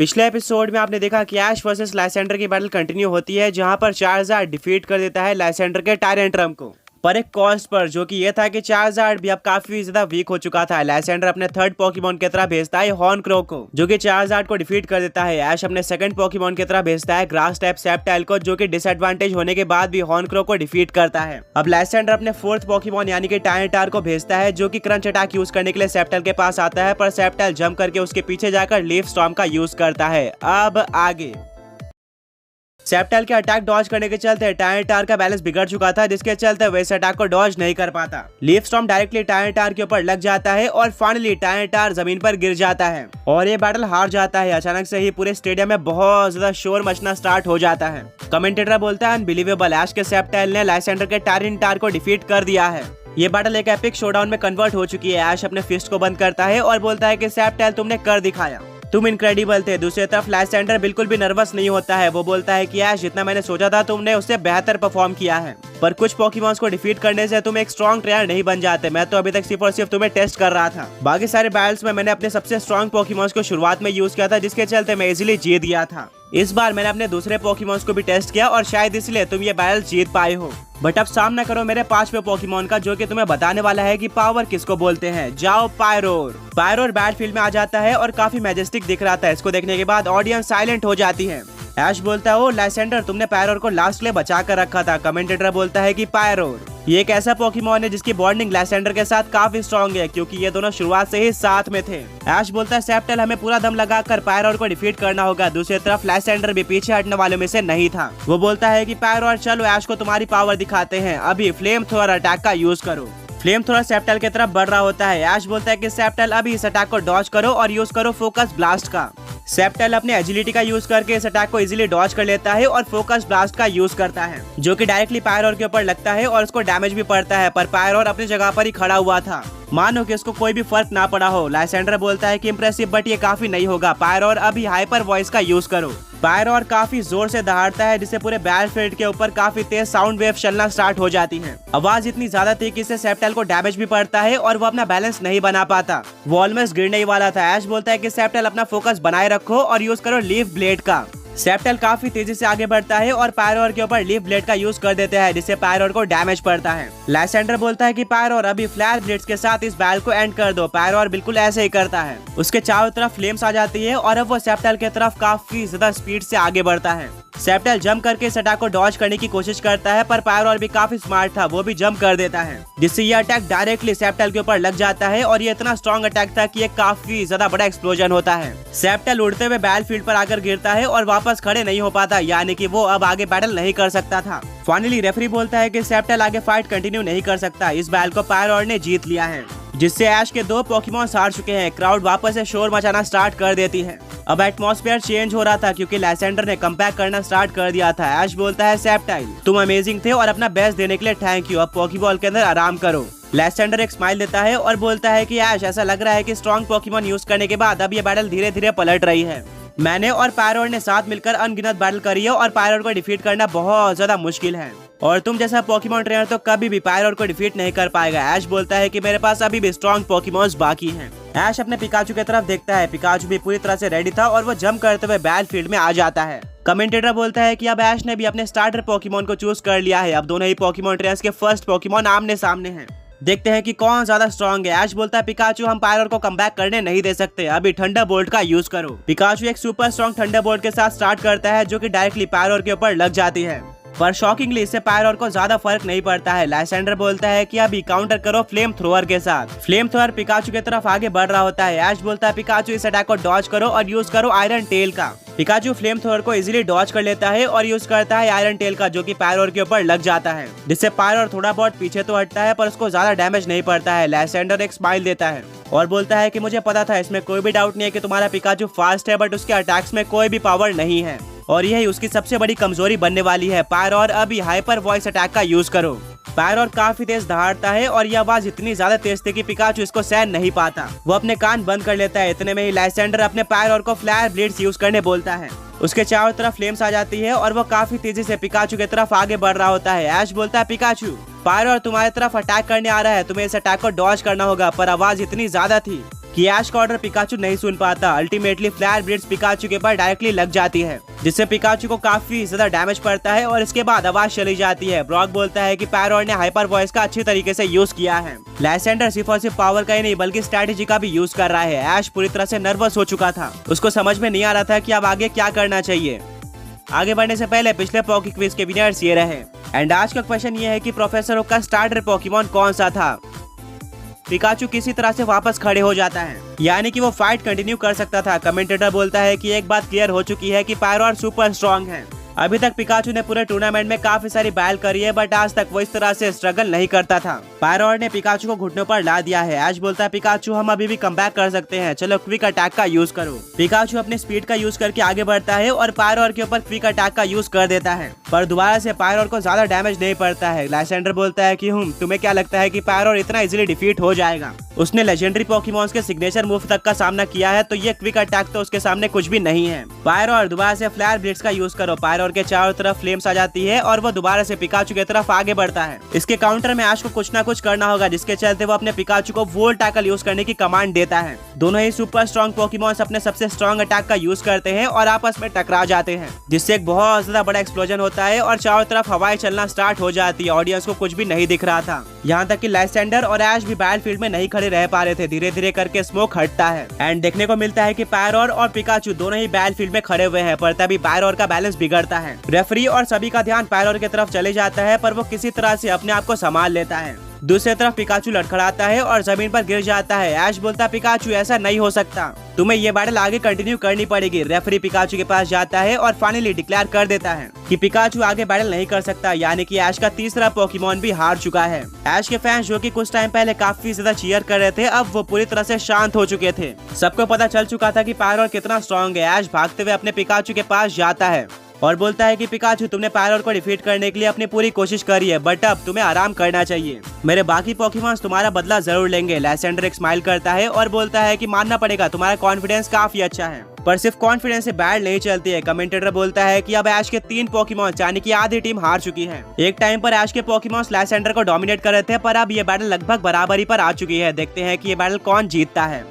पिछले एपिसोड में आपने देखा कि ऐश वर्सेस लाइसेंडर की बैटल कंटिन्यू होती है, जहां पर चार्जार्ड डिफीट कर देता है लाइसेंडर के टायरेंट्रम को, पर एक कॉस्ट पर, जो कि ये था कि चार्जार्ड भी अब काफी ज्यादा वीक हो चुका था। लाइसेंडर अपने थर्ड पोकेमॉन की तरह भेजता है हॉर्नक्रो को, जो कि चार्जार्ड को डिफीट कर देता है। ऐश अपने सेकंड पोकेमॉन की तरह भेजता है ग्रास टाइप सेप्टाइल को, जो कि डिसएडवांटेज होने के बाद भी हॉर्नक्रो को डिफीट करता है। अब लाइसेंडर अपने फोर्थ पोकेमॉन यानी कि टायरेंटार को भेजता है, जो कि क्रंच अटैक यूज करने के लिए सेप्टाइल के पास आता है, पर सेप्टाइल जंप करके उसके पीछे जाकर लीफ स्टॉर्म का यूज करता है। अब आगे सेप्टाइल के अटैक डॉज करने के चलते टायरेंटार का बैलेंस बिगड़ चुका था, जिसके चलते वह इस अटैक को डॉज नहीं कर पाता। लीफ स्टॉर्म डायरेक्टली टायरेंटार के ऊपर लग जाता है और फाइनली टायरेंटार जमीन पर गिर जाता है और ये बैटल हार जाता है। अचानक से ही पूरे स्टेडियम में बहुत ज्यादा शोर मचना स्टार्ट हो जाता है। कमेंटेटर बोलता है अनबिलीवेबल, ऐश के सेप्टाइल ने लाइसेंडर के टायरेंटार को डिफीट कर दिया है। ये बैटल एक एपिक शोडाउन में कन्वर्ट हो चुकी है। ऐश अपने फिस्ट को बंद करता है और बोलता है कि सेप्टाइल तुमने कर दिखाया, तुम इनक्रेडिबल थे। दूसरी तरफ लाइसेंडर बिल्कुल भी नर्वस नहीं होता है। वो बोलता है कि ऐश, जितना मैंने सोचा था तुमने उससे बेहतर परफॉर्म किया है, पर कुछ पोकेमॉन्स को डिफीट करने से तुम एक स्ट्रॉन्ग ट्रेनर नहीं बन जाते। मैं तो अभी तक सिर्फ और सिर्फ तुम्हें टेस्ट कर रहा था। बाकी सारे बैटल्स में मैंने अपने सबसे स्ट्रॉन्ग पोकेमॉन्स को शुरुआत में यूज किया था, जिसके चलते मैं इजीली जीत गया था। इस बार मैंने अपने दूसरे पोकेमॉन्स को भी टेस्ट किया और शायद इसलिए तुम ये बैटल जीत पाए हो। बट अब सामना करो मेरे 5वें पोकेमॉन का, जो कि तुम्हें बताने वाला है कि पावर किसको बोलते हैं। जाओ पायरोर। पायरोर बैटलफील्ड में आ जाता है और काफी मैजेस्टिक दिख रहा था। इसको देखने के बाद ऑडियंस साइलेंट हो जाती है। ऐश बोलता है ओ लाइसेंडर, तुमने पायरोर को लास्ट लिए बचा कर रखा था। कमेंटेटर बोलता है कि पायरोर ये एक ऐसा पोकेमॉन है जिसकी बॉन्डिंग लाइसेंडर के साथ काफी स्ट्रॉन्ग है, क्योंकि ये दोनों शुरुआत से ही साथ में थे। ऐश बोलता है सेप्टाइल, हमें पूरा दम लगाकर पायरोर को डिफीट करना होगा। दूसरी तरफ लाइसेंडर भी पीछे हटने वालों में से नहीं था। वो बोलता है कि पायरोर चलो ऐश को तुम्हारी पावर दिखाते हैं, अभी फ्लेम थ्रोअर अटैक का यूज करो। फ्लेम थ्रोअर सेप्टाइल की तरफ बढ़ रहा होता है। ऐश बोलता है कि सेप्टाइल अभी इस अटैक को डॉज करो और यूज करो फोकस ब्लास्ट का। सेप्टाइल अपने एजिलिटी का यूज करके इस अटैक को इजीली डॉज कर लेता है और फोकस ब्लास्ट का यूज करता है, जो कि डायरेक्टली पायरोर के ऊपर लगता है और उसको डैमेज भी पड़ता है। पर पायरोर अपनी जगह पर ही खड़ा हुआ था, मानो कि उसको कोई भी फर्क ना पड़ा हो। लाइसेंडर बोलता है कि इम्प्रेसिव, बट ये काफी नहीं होगा। पायरोर अभी हाइपर वॉइस का यूज करो। पायरोर काफी जोर से दहाड़ता है, जिससे पूरे बैटलफील्ड के ऊपर काफी तेज साउंड वेव चलना स्टार्ट हो जाती है। आवाज इतनी ज्यादा थी कि इससे सेप्टाइल को डैमेज भी पड़ता है और वो अपना बैलेंस नहीं बना पाता। वो ऑलमोस्ट गिरने ही वाला था। ऐश बोलता है कि सेप्टाइल अपना फोकस बनाए रखो और यूज करो लीफ ब्लेड का। सेप्टाइल काफी तेजी से आगे बढ़ता है और पायरोर के ऊपर लीफ ब्लेड का यूज कर देते हैं, जिससे पायरोर को डैमेज पड़ता है। लाइसेंडर बोलता है कि पायरोर अभी फ्लैश ब्लेड्स के साथ इस बैटल को एंड कर दो। पायरोर बिल्कुल ऐसे ही करता है। उसके चारों तरफ फ्लेम्स आ जाती है और अब वो सेप्टाइल की तरफ काफी ज्यादा स्पीड से आगे बढ़ता है। सेप्टाइल जंप करके इस अटैक को डॉज करने की कोशिश करता है, पर पायरोर भी काफी स्मार्ट था, वो भी जंप कर देता है, जिससे ये अटैक डायरेक्टली सेप्टाइल के ऊपर लग जाता है और ये इतना स्ट्रॉन्ग अटैक था कि ये काफी ज्यादा बड़ा एक्सप्लोजन होता है। सेप्टाइल उड़ते हुए बैटलफील्ड पर आकर गिरता है और वापस खड़े नहीं हो पाता, यानी कि वो अब आगे बैटल नहीं कर सकता था। फाइनली रेफरी बोलता है कि सेप्टाइल आगे फाइट कंटिन्यू नहीं कर सकता। इस बैटल को पायरोर ने जीत लिया है, जिससे ऐश के 2 पोकेमॉन्स हार चुके हैं। क्राउड वापस से शोर मचाना स्टार्ट कर देती है। अब एटमॉस्फेयर चेंज हो रहा था, क्योंकि लाइसेंडर ने कमबैक करना स्टार्ट कर दिया था। ऐश बोलता है सेप्टाइल, तुम अमेजिंग थे और अपना बेस्ट देने के लिए थैंक यू। अब पोकेबॉल के अंदर आराम करो। लाइसेंडर एक स्माइल देता है और बोलता है कि ऐश, ऐसा लग रहा है कि स्ट्रॉन्ग पोकेमॉन यूज करने के बाद अब ये बैटल धीरे धीरे पलट रही है। मैंने और पायरोर ने साथ मिलकर अनगिनत बैटल करी है और पायरोर को डिफीट करना बहुत ज्यादा मुश्किल है, और तुम जैसा पोकेमॉन ट्रेनर तो कभी भी पायरोर को डिफीट नहीं कर पाएगा। ऐश बोलता है कि मेरे पास अभी भी स्ट्रॉन्ग पोकेमॉन्स बाकी हैं। ऐश अपने पिकाचू की तरफ देखता है। पिकाचू भी पूरी तरह से रेडी था और वो जंप करते हुए बैटलफील्ड में आ जाता है। कमेंटेटर बोलता है कि अब ऐश ने भी अपने स्टार्टर पोकेमॉन को चूज कर लिया है। अब दोनों ही पोकेमॉन ट्रेनर्स के फर्स्ट पोकेमॉन आमने सामने हैं। देखते हैं कि कौन ज्यादा स्ट्रॉन्ग है। ऐश बोलता है पिकाचू, हम पायरोर को कमबैक करने नहीं दे सकते, अभी थंडर बोल्ट का यूज करो। पिकाचू एक सुपर स्ट्रॉन्ग थंडर बोल्ट के साथ स्टार्ट करता है, जो कि डायरेक्टली पायरोर के ऊपर लग जाती है, पर शॉकिंगली इससे पायरोर को ज्यादा फर्क नहीं पड़ता है। लाइसेंडर बोलता है कि अभी काउंटर करो फ्लेम थ्रोअर के साथ। फ्लेम थ्रोअर पिकाचू की तरफ आगे बढ़ रहा होता है। ऐश बोलता है पिकाचू, इस अटैक को डॉज करो और यूज करो आयरन टेल का। पिकाचू फ्लेम थ्रोअर को इजीली डॉज कर लेता है और यूज करता है आयरन टेल का, जो कि पायरोर के ऊपर लग जाता है, जिससे पायरोर थोड़ा बहुत पीछे तो हटता है, पर उसको ज्यादा डैमेज नहीं पड़ता है। लाइसेंडर एक स्माइल देता है और बोलता है कि मुझे पता था, इसमें कोई भी डाउट नहीं है कि तुम्हारा पिकाचू फास्ट है, बट उसके अटैक्स में कोई भी पावर नहीं है और यही उसकी सबसे बड़ी कमजोरी बनने वाली है। पायरोर अभी हाइपर वॉइस अटैक का यूज करो। पायरोर काफी तेज दहाड़ता है और यह आवाज इतनी ज्यादा तेज थी कि पिकाचू इसको सहन नहीं पाता। वो अपने कान बंद कर लेता है। इतने में ही लाइसेंडर अपने पायरोर को फ्लायर ब्लेड्स यूज करने बोलता है। उसके चारों तरफ फ्लेम्स आ जाती है और वो काफी तेजी से पिकाचू की तरफ आगे बढ़ रहा होता है। ऐश बोलता है पिकाचू, पायरोर तुम्हारी तरफ अटैक करने आ रहा है, तुम्हें इस अटैक को डॉज करना होगा, पर आवाज इतनी ज्यादा थी कि ऐश का ऑर्डर पिकाचू नहीं सुन पाता। अल्टीमेटली फ्लायर ब्लिट्ज पिकाचू के ऊपर डायरेक्टली लग जाती है, जिससे पिकाचू को काफी ज्यादा डैमेज पड़ता है और इसके बाद आवाज चली जाती है। ब्रॉक बोलता है कि पायरोर ने हाइपर वॉइस का अच्छी तरीके से यूज किया है। लाइसेंडर सिर्फ और सिर्फ पावर का ही नहीं बल्कि स्ट्रेटेजी का भी यूज कर रहा है। ऐश पूरी तरह से नर्वस हो चुका था, उसको समझ में नहीं आ रहा था कि अब आगे क्या करना चाहिए। आगे बढ़ने से पहले पिछले पॉकी क्विज के विनर्स ये रहे। एंड आज का क्वेश्चन ये है कि प्रोफेसर ओक का स्टार्टर पोकेमॉन कौन सा था। पिकाचू किसी तरह से वापस खड़े हो जाता है, यानी कि वो फाइट कंटिन्यू कर सकता था। कमेंटेटर बोलता है कि एक बात क्लियर हो चुकी है कि पायरोर सुपर स्ट्रॉन्ग है। अभी तक पिकाचू ने पूरे टूर्नामेंट में काफी सारी बैल करी है, बट आज तक वो इस तरह से स्ट्रगल नहीं करता था। पायरोर ने पिकाचू को घुटनों पर ला दिया है। ऐश बोलता है पिकाचू हम अभी भी कमबैक कर सकते हैं, चलो क्विक अटैक का यूज करो। पिकाचू अपने स्पीड का यूज करके आगे बढ़ता है और पायरोर के ऊपर क्विक अटैक का यूज कर देता है, पर दोबारा से पायरोर को ज्यादा डैमेज नहीं पड़ता है। लाइसेंडर बोलता है कि तुम्हें क्या लगता है कि पायरोर इतना इजीली डिफीट हो जाएगा? उसने लेजेंडरी पोकेमॉन्स के सिग्नेचर मूव तक का सामना किया है, तो ये क्विक अटैक तो उसके सामने कुछ भी नहीं है। पायरोर दोबारा से फ्लायर ब्लिट्ज का यूज करो। पायरोर के चारों तरफ फ्लेम्स आ जाती है और वो दोबारा से पिकाचू की तरफ आगे बढ़ता है। इसके काउंटर में ऐश को कुछ ना कुछ करना होगा, जिसके चलते वो अपने पिकाचू को वोल्ट टैकल यूज करने की कमांड देता है। दोनों ही सुपर स्ट्रॉन्ग पोकेमॉन्स अपने सबसे स्ट्रॉन्ग अटैक का यूज करते हैं और आपस में टकरा जाते हैं, जिससे एक बहुत ज्यादा बड़ा एक्सप्लोजन होता है और चारों तरफ हवाएं चलना स्टार्ट हो जाती है। ऑडियंस को कुछ भी नहीं दिख रहा था, यहाँ तक कि लाइसेंडर और ऐश भी बैटलफील्ड में नहीं खड़े रह पा रहे थे। धीरे धीरे करके स्मोक हटता है एंड देखने को मिलता है कि पायरोर और पिकाचू दोनों ही बैटलफील्ड में खड़े हुए हैं, पर तभी पायरोर का बैलेंस बिगड़ता है। रेफरी और सभी का ध्यान पायरोर की तरफ चले जाता है, पर वो किसी तरह से अपने आप को संभाल लेता है। दूसरी तरफ पिकाचू लड़खड़ाता है और जमीन पर गिर जाता है। ऐश बोलता है पिकाचू ऐसा नहीं हो सकता, तुम्हें ये बैटल आगे कंटिन्यू करनी पड़ेगी। रेफरी पिकाचू के पास जाता है और फाइनली डिक्लेयर कर देता है कि पिकाचू आगे बैटल नहीं कर सकता, यानी कि ऐश का तीसरा पोकेमॉन भी हार चुका है। ऐश के फैंस जो कि कुछ टाइम पहले काफी ज्यादा चीयर कर रहे थे, अब वो पूरी तरह से शांत हो चुके थे। सबको पता चल चुका था कि पायरोर कितना स्ट्रॉन्ग है। ऐश भागते हुए अपने पिकाचू के पास जाता है और बोलता है कि पिकाचू तुमने पायरोर को डिफीट करने के लिए अपनी पूरी कोशिश करी है, बट अब तुम्हें आराम करना चाहिए। मेरे बाकी पोकेमॉन्स तुम्हारा बदला जरूर लेंगे। लाइसेंडर एक स्माइल करता है और बोलता है कि मानना पड़ेगा तुम्हारा कॉन्फिडेंस काफी अच्छा है, पर सिर्फ कॉन्फिडेंस से बैट नहीं चलती है। कमेंटेटर बोलता है कि अब ऐश के 3 पोकेमॉन्स यानी कि आधी टीम हार चुकी है। एक टाइम पर ऐश के पोकेमॉन्स लाइसेंडर को डोमिनेट कर रहे थे, पर अब ये बैटल लगभग बराबरी पर आ चुकी है। देखते हैं कि ये बैटल कौन जीतता है।